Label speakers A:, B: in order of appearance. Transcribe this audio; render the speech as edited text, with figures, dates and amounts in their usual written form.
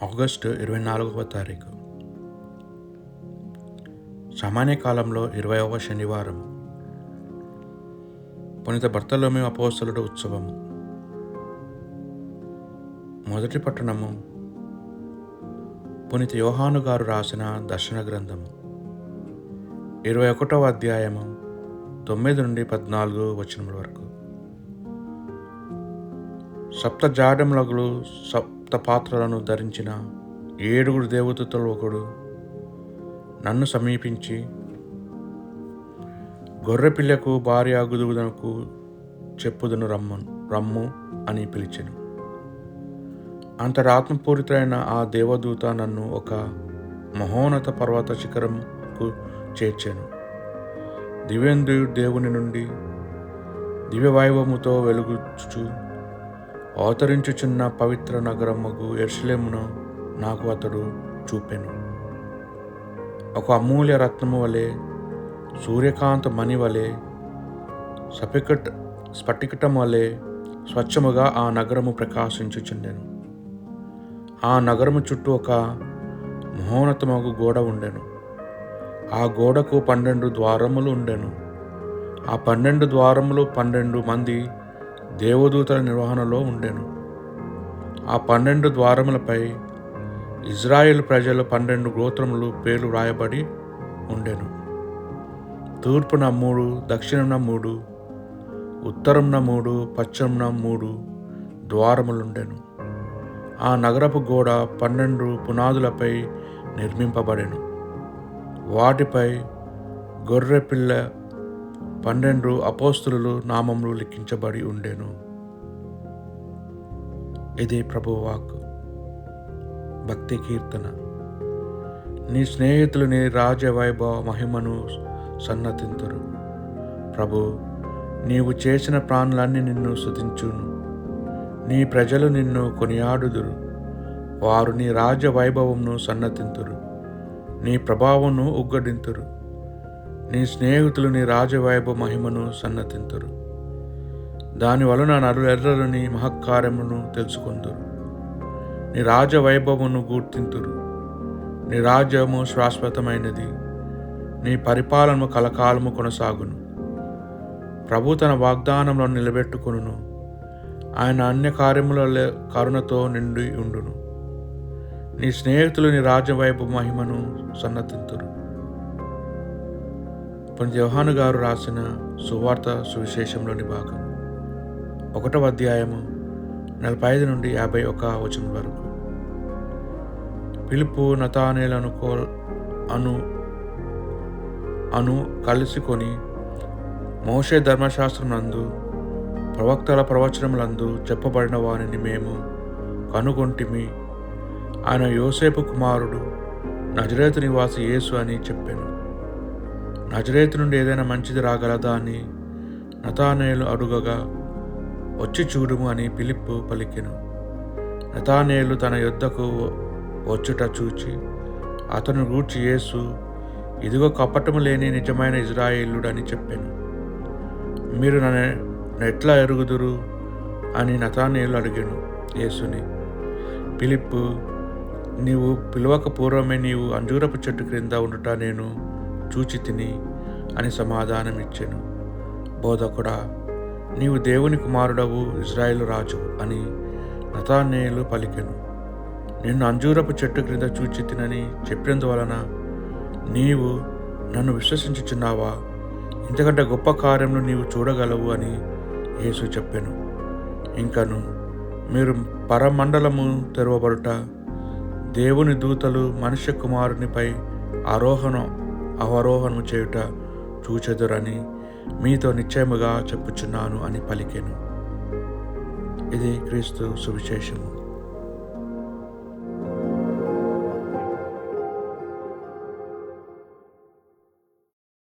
A: August 24వ తారీఖు సామాన్య కాలంలో 20వ శనివారం. పునీత బర్తలోమెవు అపోస్తలుడు ఉత్సవము. మొదటి పట్టణము పునీత యోహాను గారు రాసిన దర్శన గ్రంథము 21వ అధ్యాయము 9 నుండి 14 వచనముల వరకు. సప్త జాడములగులు సప్త పాత్రలను ధరించిన 7 దేవదూతలు ఒకడు నన్ను సమీపించి, గొర్రెపిల్లకు భార్య అగుదునకు చెప్పుదును రమ్ము అని పిలిచెను. అంతరాత్మపూరితుడైన ఆ దేవదూత నన్ను ఒక మహోన్నత పర్వత శిఖరముకు చేర్చెను. దివ్యేంద్రుడు దేవుని నుండి దివ్యవైభవముతో వెలుగుచు అవతరించుచున్న పవిత్ర నగరముగు యెరూషలేమును నాకు అతడు చూపెను. ఒక అమూల్య రత్నము వలె, సూర్యకాంత మణి వలె, స్ఫటికటం వలె స్వచ్ఛముగా ఆ నగరము ప్రకాశించుచుండెను. ఆ నగరము చుట్టూ ఒక మహోన్నతమగు గోడ ఉండెను. ఆ గోడకు 12 ద్వారములు ఉండెను. ఆ 12 ద్వారములు 12 మంది దేవదూతల నిర్వహణలో ఉండెను. ఆ 12 ద్వారములపై ఇజ్రాయేలు ప్రజల 12 గోత్రములు పేర్లు వ్రాయబడి ఉండెను. తూర్పున 3, దక్షిణమున 3, ఉత్తరమున 3, పశ్చిమమున 3 ద్వారములుండెను. ఆ నగరపు గోడ 12 పునాదులపై నిర్మింపబడెను. వాటిపై గొర్రెపిల్ల 12 అపోస్తలుల నామములు లిఖించబడి ఉండెను. ఇది ప్రభువు వాక్కు. భక్తి కీర్తన. నీ స్నేహితులు నీ రాజవైభవ మహిమను సన్నతింతురు. ప్రభు, నీవు చేసిన ప్రాణులన్నీ నిన్ను స్తుతించును. నీ ప్రజలు నిన్ను కొనియాడుదురు. వారు నీ రాజవైభవమును సన్నతింతురు, నీ ప్రభావమును ఉగ్గడింతురు. నీ స్నేహితులు నీ రాజవైభవ మహిమను సన్నతింతురు. దాని వలన నరులెల్లరూ నీ మహత్కార్యమును తెలుసుకొందురు. నీ రాజవైభవమును గుర్తింతురు. నీ రాజ్యము శాశ్వతమైనది. నీ పరిపాలన కలకాలము కొనసాగును. ప్రభు తన వాగ్దానంలో నిలబెట్టుకొనును. ఆయన అన్య కార్యముల కరుణతో నిండి ఉండును. నీ స్నేహితులు నీ రాజవైభవ మహిమను సన్నతింతురు. పునీత యోహాను గారు రాసిన సువార్త సువిశేషంలోని భాగం 1వ అధ్యాయము 45 నుండి 51 వచనం వరకు. ఫిలిప్పు నతానేలు అను కలుసుకొని, మోషే ధర్మశాస్త్రమునందు ప్రవక్తల ప్రవచనములందు చెప్పబడిన వానిని మేము కనుగొంటిమి. ఆయన యోసేపు కుమారుడు, నజరేతు నివాసి యేసు అని చెప్పాను. నజరేతు నుండి ఏదైనా మంచిది రాగలదా అని నతానేలు అడుగగా, వచ్చి చూడుము అని ఫిలిప్పు పలికెను. నతానేలు తన యొద్దకు వచ్చుట చూచి అతను గూర్చి యేసు, ఇదిగో కపటము లేని నిజమైన ఇజ్రాయేలుడు అని చెప్పాను. మీరు నన్ను ఎట్లా ఎరుగుదురు అని నతానేలు అడిగాను యేసుని. ఫిలిప్పు, నీవు పిలవక పూర్వమే నీవు అంజూరపు చెట్టు క్రింద ఉండుట నేను చూచి తిని అని సమాధానం ఇచ్చాను. బోధకుడా, నీవు దేవుని కుమారుడవు, ఇజ్రాయేలు రాజు అని నతానేలు పలికెను. నిన్ను అంజూరపు చెట్టు క్రింద చూచి తినని చెప్పినందువలన నీవు నన్ను విశ్వసించుచున్నావా? ఇంతకంటే గొప్ప కార్యములు నీవు చూడగలవు అని యేసు చెప్పాను. ఇంకను మీరు పరమండలము తెరవబడుట, దేవుని దూతలు మనుష్య కుమారునిపై అవరోహణము చేయుట చూచెదురని మీతో నిశ్చయముగా చెప్పుచున్నాను అని పలికెను. ఇది క్రీస్తు సువిశేషము.